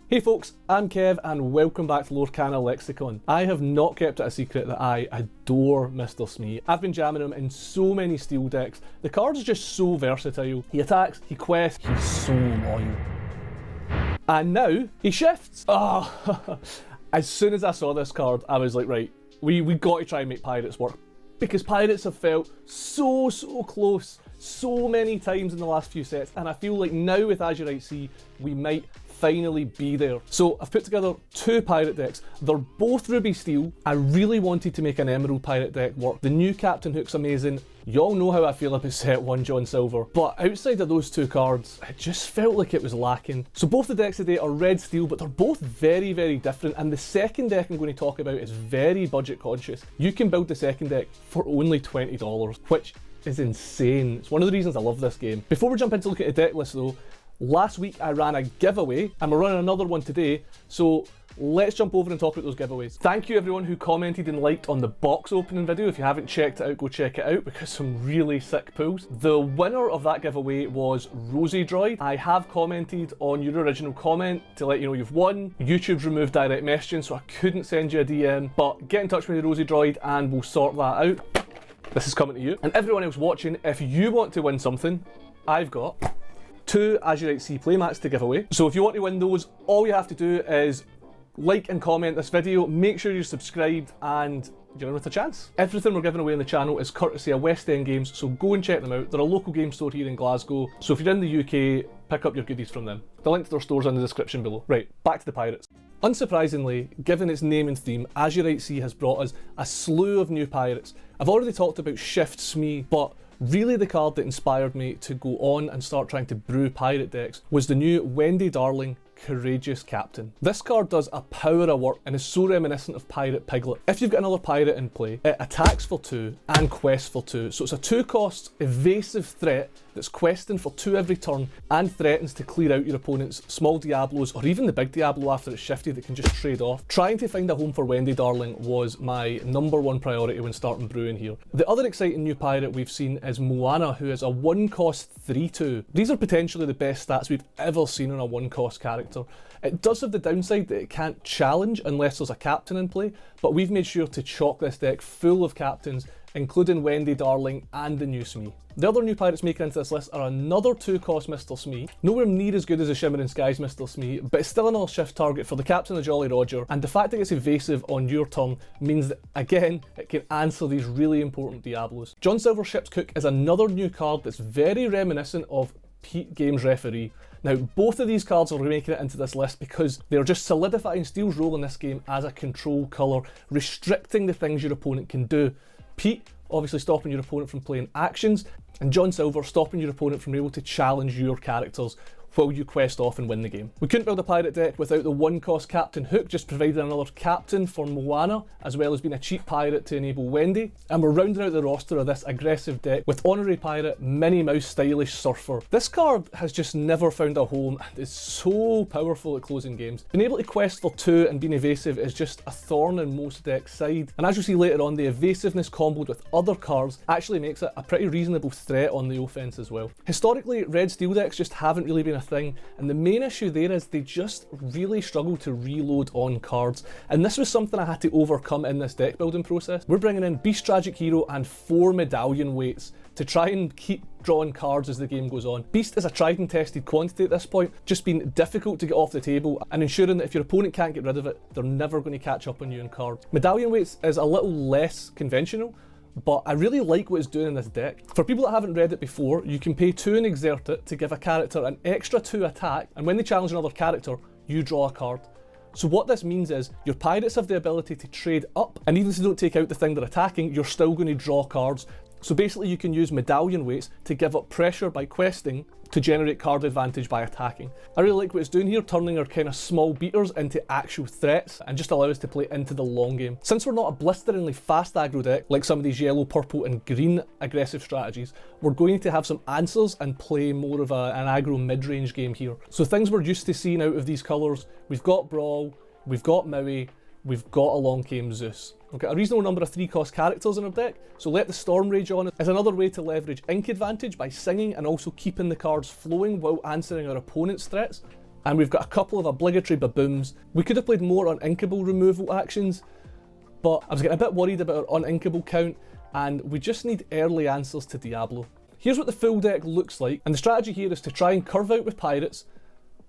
Hey folks, I'm Kev and welcome back to Lorcana Lexicon. I have not kept it a secret that I adore Mr. Smee. I've been jamming him in so many steel decks. The card is just so versatile. He attacks, he quests, he's so loyal. And now, he shifts! Oh, as soon as I saw this card, I was like, right, we got to try and make Pirates work. Because Pirates have felt so close so many times in the last few sets, and I feel like now with Azurite Seas, we might finally be there. So I've put together two pirate decks. They're both ruby steel. I really wanted to make an emerald pirate deck work. The new Captain Hook's amazing. Y'all know how I feel about set 1 John Silver. But outside of those two cards, it just felt like it was lacking. So both the decks today are red steel, but they're both very different. And the second deck I'm going to talk about is very budget conscious. You can build the second deck for only $20, which is insane. It's one of the reasons I love this game. Before we jump into looking at the deck list though, last week I ran a giveaway and we're running another one today, so let's jump over and talk about those giveaways. Thank you everyone who commented and liked on the box opening video. If you haven't checked it out, go check it out because some really sick pulls. The winner of that giveaway was Rosie Droid. I have commented on your original comment to let you know you've won. YouTube's removed direct messaging, so I couldn't send you a DM, but get in touch with me, Rosie Droid, and we'll sort that out. This is coming to you. And everyone else watching, if you want to win something, I've got two Azurite Seas playmats to give away. So if you want to win those, all you have to do is like and comment this video, make sure you're subscribed, and you're in with a chance. Everything we're giving away on the channel is courtesy of West End Games, so go and check them out. They're a local game store here in Glasgow, so if you're in the UK, pick up your goodies from them. The link to their store's in the description below. Right, back to the Pirates. Unsurprisingly, given its name and theme, Azurite Seas has brought us a slew of new pirates. I've already talked about Shift Smee, but really the card that inspired me to go on and start trying to brew pirate decks was the new Wendy Darling Courageous Captain. This card does a power of work and is so reminiscent of Pirate Piglet. If you've got another pirate in play, it attacks for 2 and quests for 2, so it's a 2-cost evasive threat that's questing for 2 every turn and threatens to clear out your opponent's small Diablos or even the big Diablo after it's shifted that can just trade off. Trying to find a home for Wendy Darling was my #1 priority when starting brewing here. The other exciting new pirate we've seen is Moana, who is a 1-cost 3/2. These are potentially the best stats we've ever seen on a 1-cost character. It does have the downside that it can't challenge unless there's a captain in play, but we've made sure to chock this deck full of captains, including Wendy Darling and the new Smee. The other new pirates making into this list are another 2-cost Mr. Smee, nowhere near as good as the Shimmering Skies Mr. Smee, but it's still another shift target for the Captain of Jolly Roger, and the fact that it's evasive on your turn means that, again, it can answer these really important Diablos. John Silver Ship's Cook is another new card that's very reminiscent of Pete Games Referee. Now, both of these cards are making it into this list because they're just solidifying Steel's role in this game as a control colour, restricting the things your opponent can do. Pete, obviously stopping your opponent from playing actions, and John Silver stopping your opponent from being able to challenge your characters while you quest off and win the game. We couldn't build a pirate deck without the 1-cost Captain Hook, just providing another captain for Moana, as well as being a cheap pirate to enable Wendy. And we're rounding out the roster of this aggressive deck with Honorary Pirate, Minnie Mouse Stylish Surfer. This card has just never found a home and is so powerful at closing games. Being able to quest for 2 and being evasive is just a thorn in most decks' side. And as you'll see later on, the evasiveness comboed with other cards actually makes it a pretty reasonable threat on the offense as well. Historically, red steel decks just haven't really been a thing, and the main issue there is they just really struggle to reload on cards, and this was something I had to overcome in this deck building process. We're bringing in Beast Tragic Hero and 4 medallion weights to try and keep drawing cards as the game goes on. Beast is a tried and tested quantity at this point, just being difficult to get off the table and ensuring that if your opponent can't get rid of it, they're never going to catch up on you in cards. Medallion weights is a little less conventional, but I really like what it's doing in this deck. For people that haven't read it before, you can pay 2 and exert it to give a character an extra 2 attack, and when they challenge another character, you draw a card. So what this means is, your pirates have the ability to trade up, and even if they don't take out the thing they're attacking, you're still going to draw cards. So basically you can use medallion weights to give up pressure by questing to generate card advantage by attacking. I really like what it's doing here, turning our kind of small beaters into actual threats and just allow us to play into the long game. Since we're not a blisteringly fast aggro deck like some of these yellow, purple and green aggressive strategies, we're going to have some answers and play more of an aggro mid-range game here. So things we're used to seeing out of these colours, we've got Brawl, we've got Maui, we've got a Long Came Zeus. We've got a reasonable number of 3-cost characters in our deck, so Let the Storm Rage On is another way to leverage ink advantage by singing and also keeping the cards flowing while answering our opponent's threats. and we've got a couple of obligatory babooms. We could have played more uninkable removal actions, but I was getting a bit worried about our uninkable count, and we just need early answers to Diablo. Here's what the full deck looks like, and the strategy here is to try and curve out with pirates,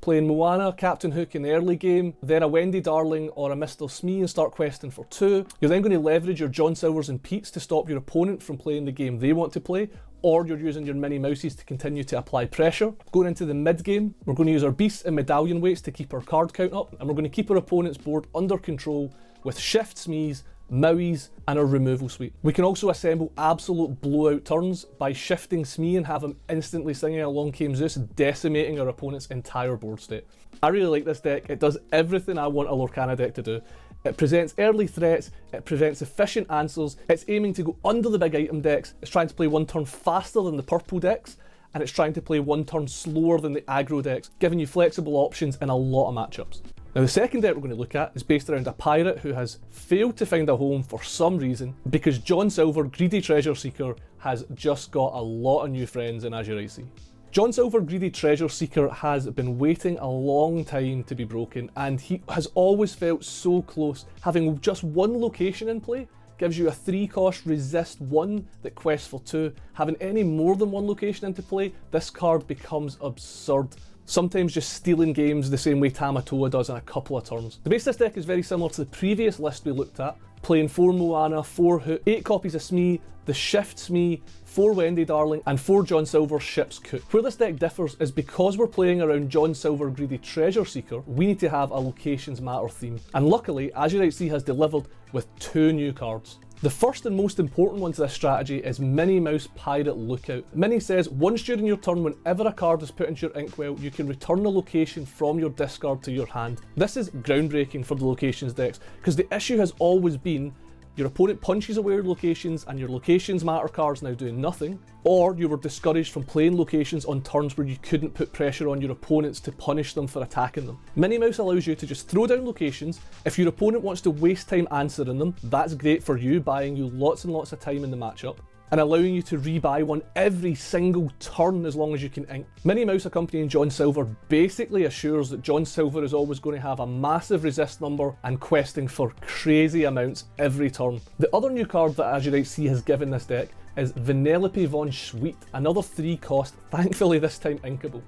playing Moana, Captain Hook in the early game, then a Wendy Darling or a Mr. Smee and start questing for 2. You're then going to leverage your John Silvers and Pete's to stop your opponent from playing the game they want to play, or you're using your Mini Mouses to continue to apply pressure. Going into the mid game, we're going to use our Beasts and Medallion weights to keep our card count up, and we're going to keep our opponent's board under control with Shift Smees, Maois and our removal suite. We can also assemble absolute blowout turns by shifting Smee and have him instantly singing along Came Zeus, decimating our opponent's entire board state. I really like this deck. It does everything I want a Lorcana deck to do. It presents early threats, it presents efficient answers, it's aiming to go under the big item decks, it's trying to play one turn faster than the purple decks, and it's trying to play one turn slower than the aggro decks, giving you flexible options in a lot of matchups. Now the second deck we're going to look at is based around a pirate who has failed to find a home for some reason, because John Silver, Greedy Treasure Seeker, has just got a lot of new friends in Azurite Sea. John Silver, Greedy Treasure Seeker has been waiting a long time to be broken, and he has always felt so close. Having just one location in play gives you a 3-cost resist 1 that quests for 2. Having any more than one location into play, this card becomes absurd. Sometimes just stealing games the same way Tamatoa does in a couple of turns. The base of this deck is very similar to the previous list we looked at, playing 4 Moana, 4 Hook, 8 copies of Smee, the Shift Smee, 4 Wendy Darling and 4 John Silver Ship's Cook. Where this deck differs is because we're playing around John Silver Greedy Treasure Seeker, we need to have a locations matter theme. And luckily, Azurite Sea has delivered with 2 new cards. The first and most important one to this strategy is Minnie Mouse Pirate Lookout. Minnie says, once during your turn, whenever a card is put into your inkwell, you can return a location from your discard to your hand. This is groundbreaking for the locations decks, because the issue has always been your opponent punches away your locations and your locations matter cards now doing nothing, or you were discouraged from playing locations on turns where you couldn't put pressure on your opponents to punish them for attacking them. Minnie Mouse allows you to just throw down locations. If your opponent wants to waste time answering them, that's great for you, buying you lots and lots of time in the matchup, and allowing you to rebuy one every single turn as long as you can ink. Minnie Mouse accompanying John Silver basically assures that John Silver is always going to have a massive resist number and questing for crazy amounts every turn. The other new card that Azurite Sea has given this deck is Vanellope von Sweet, another 3-cost, thankfully this time inkable.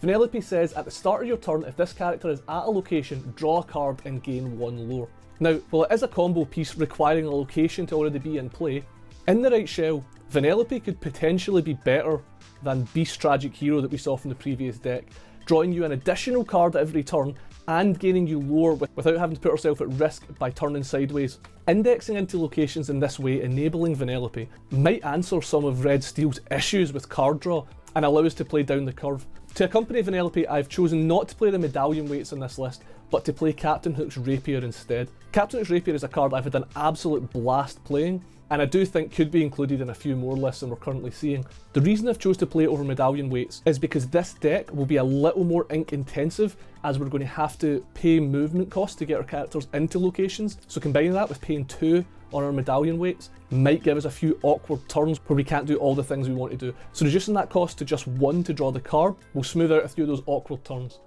Vanellope says at the start of your turn, if this character is at a location, draw a card and gain 1 lore. Now, while it is a combo piece requiring a location to already be in play, in the right shell, Vanellope could potentially be better than Beast Tragic Hero that we saw from the previous deck, drawing you an additional card every turn and gaining you lore without having to put herself at risk by turning sideways. Indexing into locations in this way, enabling Vanellope, might answer some of Red Steel's issues with card draw and allow us to play down the curve. To accompany Vanellope, I've chosen not to play the Medallion weights on this list, but to play Captain Hook's Rapier instead. Captain Hook's Rapier is a card I've had an absolute blast playing, and I do think could be included in a few more lists than we're currently seeing. The reason I've chose to play it over Medallion weights is because this deck will be a little more ink intensive, as we're going to have to pay movement costs to get our characters into locations. So combining that with paying 2 on our Medallion weights might give us a few awkward turns where we can't do all the things we want to do. So reducing that cost to just 1 to draw the card will smooth out a few of those awkward turns.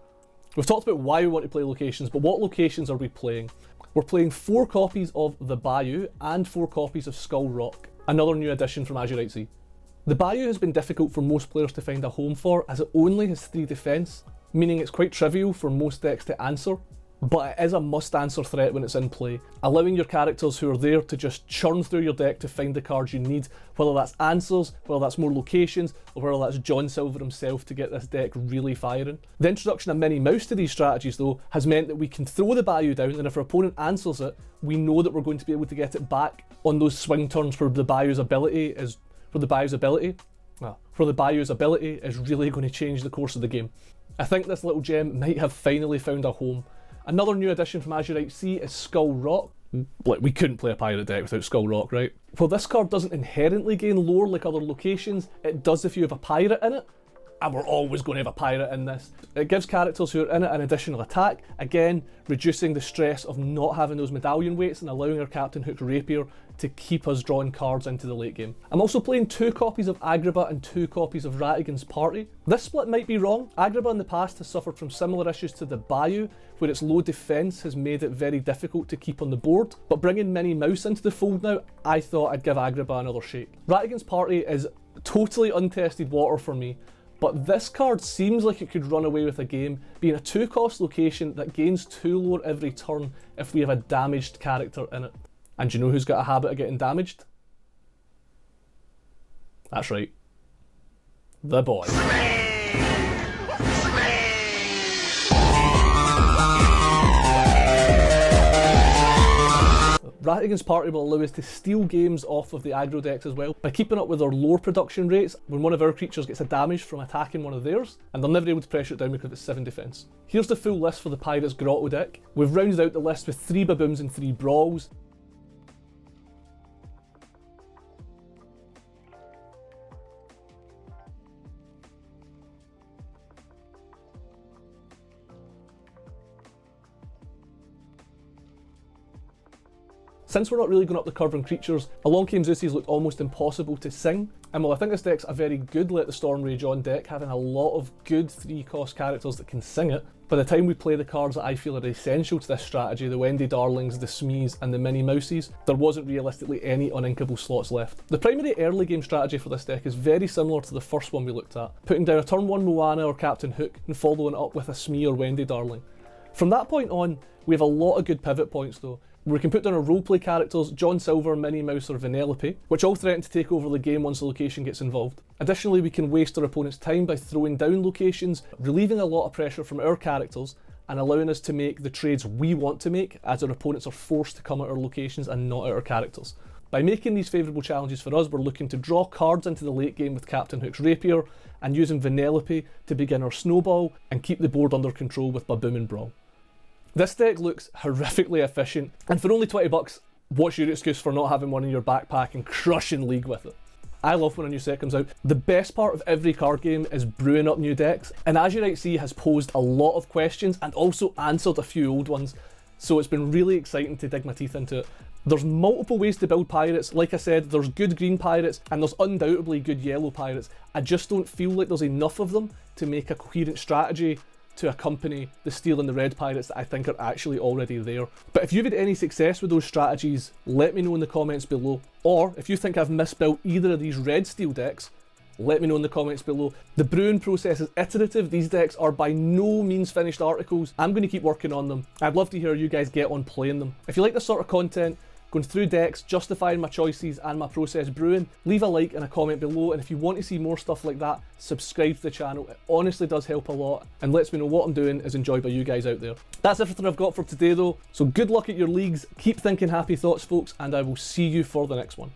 We've talked about why we want to play locations, but what locations are we playing? We're playing 4 copies of The Bayou and 4 copies of Skull Rock, another new addition from Azurite Sea. The Bayou has been difficult for most players to find a home for, as it only has 3 defense, meaning it's quite trivial for most decks to answer, but it is a must-answer threat when it's in play, allowing your characters who are there to just churn through your deck to find the cards you need, whether that's answers, whether that's more locations, or whether that's John Silver himself to get this deck really firing. The introduction of Minnie Mouse to these strategies though has meant that we can throw the Bayou down, and if our opponent answers it, we know that we're going to be able to get it back on those swing turns where the Bayou's ability is really going to change the course of the game. I think this little gem might have finally found a home. Another new addition from Azurite Sea is Skull Rock. Like, we couldn't play a pirate deck without Skull Rock, right? While this card doesn't inherently gain lore like other locations, it does if you have a pirate in it. and we're always going to have a pirate in this. It gives characters who are in it an additional attack, again, reducing the stress of not having those medallion weights and allowing our Captain Hook rapier to keep us drawing cards into the late game. I'm also playing 2 copies of Agrabah and 2 copies of Ratigan's Party. This split might be wrong. Agrabah in the past has suffered from similar issues to the Bayou, where its low defence has made it very difficult to keep on the board, but bringing Minnie Mouse into the fold now, I thought I'd give Agrabah another shake. Ratigan's Party is totally untested water for me, but this card seems like it could run away with a game, being a 2-cost location that gains 2 lore every turn if we have a damaged character in it. And do you know who's got a habit of getting damaged? That's right. The boy. Ratigan's Party will allow us to steal games off of the aggro decks as well by keeping up with our lore production rates when one of our creatures gets a damage from attacking one of theirs, and they're never able to pressure it down because it's 7 defence. Here's the full list for the Pirates Grotto deck. We've rounded out the list with 3 Babooms and 3 Brawls. Since we're not really going up the curve on creatures, along came Zeus's looked almost impossible to sing, and while I think this deck's a very good Let the Storm Rage On deck, having a lot of good 3-cost characters that can sing it, by the time we play the cards that I feel are essential to this strategy, the Wendy Darlings, the Smees and the Minnie Mouses, there wasn't realistically any uninkable slots left. The primary early game strategy for this deck is very similar to the first one we looked at, putting down a turn 1 Moana or Captain Hook and following it up with a Smee or Wendy Darling. From that point on, we have a lot of good pivot points though. We can put down our roleplay characters, John Silver, Minnie Mouse or Vanellope, which all threaten to take over the game once the location gets involved. Additionally, we can waste our opponent's time by throwing down locations, relieving a lot of pressure from our characters, and allowing us to make the trades we want to make, as our opponents are forced to come at our locations and not at our characters. By making these favourable challenges for us, we're looking to draw cards into the late game with Captain Hook's rapier, and using Vanellope to begin our snowball and keep the board under control with Baboom and Brawl. This deck looks horrifically efficient, and for only 20 bucks, what's your excuse for not having one in your backpack and crushing League with it? I love when a new set comes out. The best part of every card game is brewing up new decks, and Azurite Seas has posed a lot of questions and also answered a few old ones, so it's been really exciting to dig my teeth into it. There's multiple ways to build pirates. Like I said, there's good green pirates and there's undoubtedly good yellow pirates. I just don't feel like there's enough of them to make a coherent strategy to accompany the steel and the red pirates that I think are actually already there. But if you've had any success with those strategies, let me know in the comments below. Or if you think I've misbuilt either of these red steel decks, let me know in the comments below. The brewing process is iterative. These decks are by no means finished articles. I'm going to keep working on them. I'd love to hear you guys get on playing them. If you like this sort of content, going through decks, justifying my choices and my process brewing, leave a like and a comment below, and if you want to see more stuff like that, subscribe to the channel. It honestly does help a lot and lets me know what I'm doing is enjoyed by you guys out there. That's everything I've got for today though, so good luck at your leagues, keep thinking happy thoughts folks, and I will see you for the next one.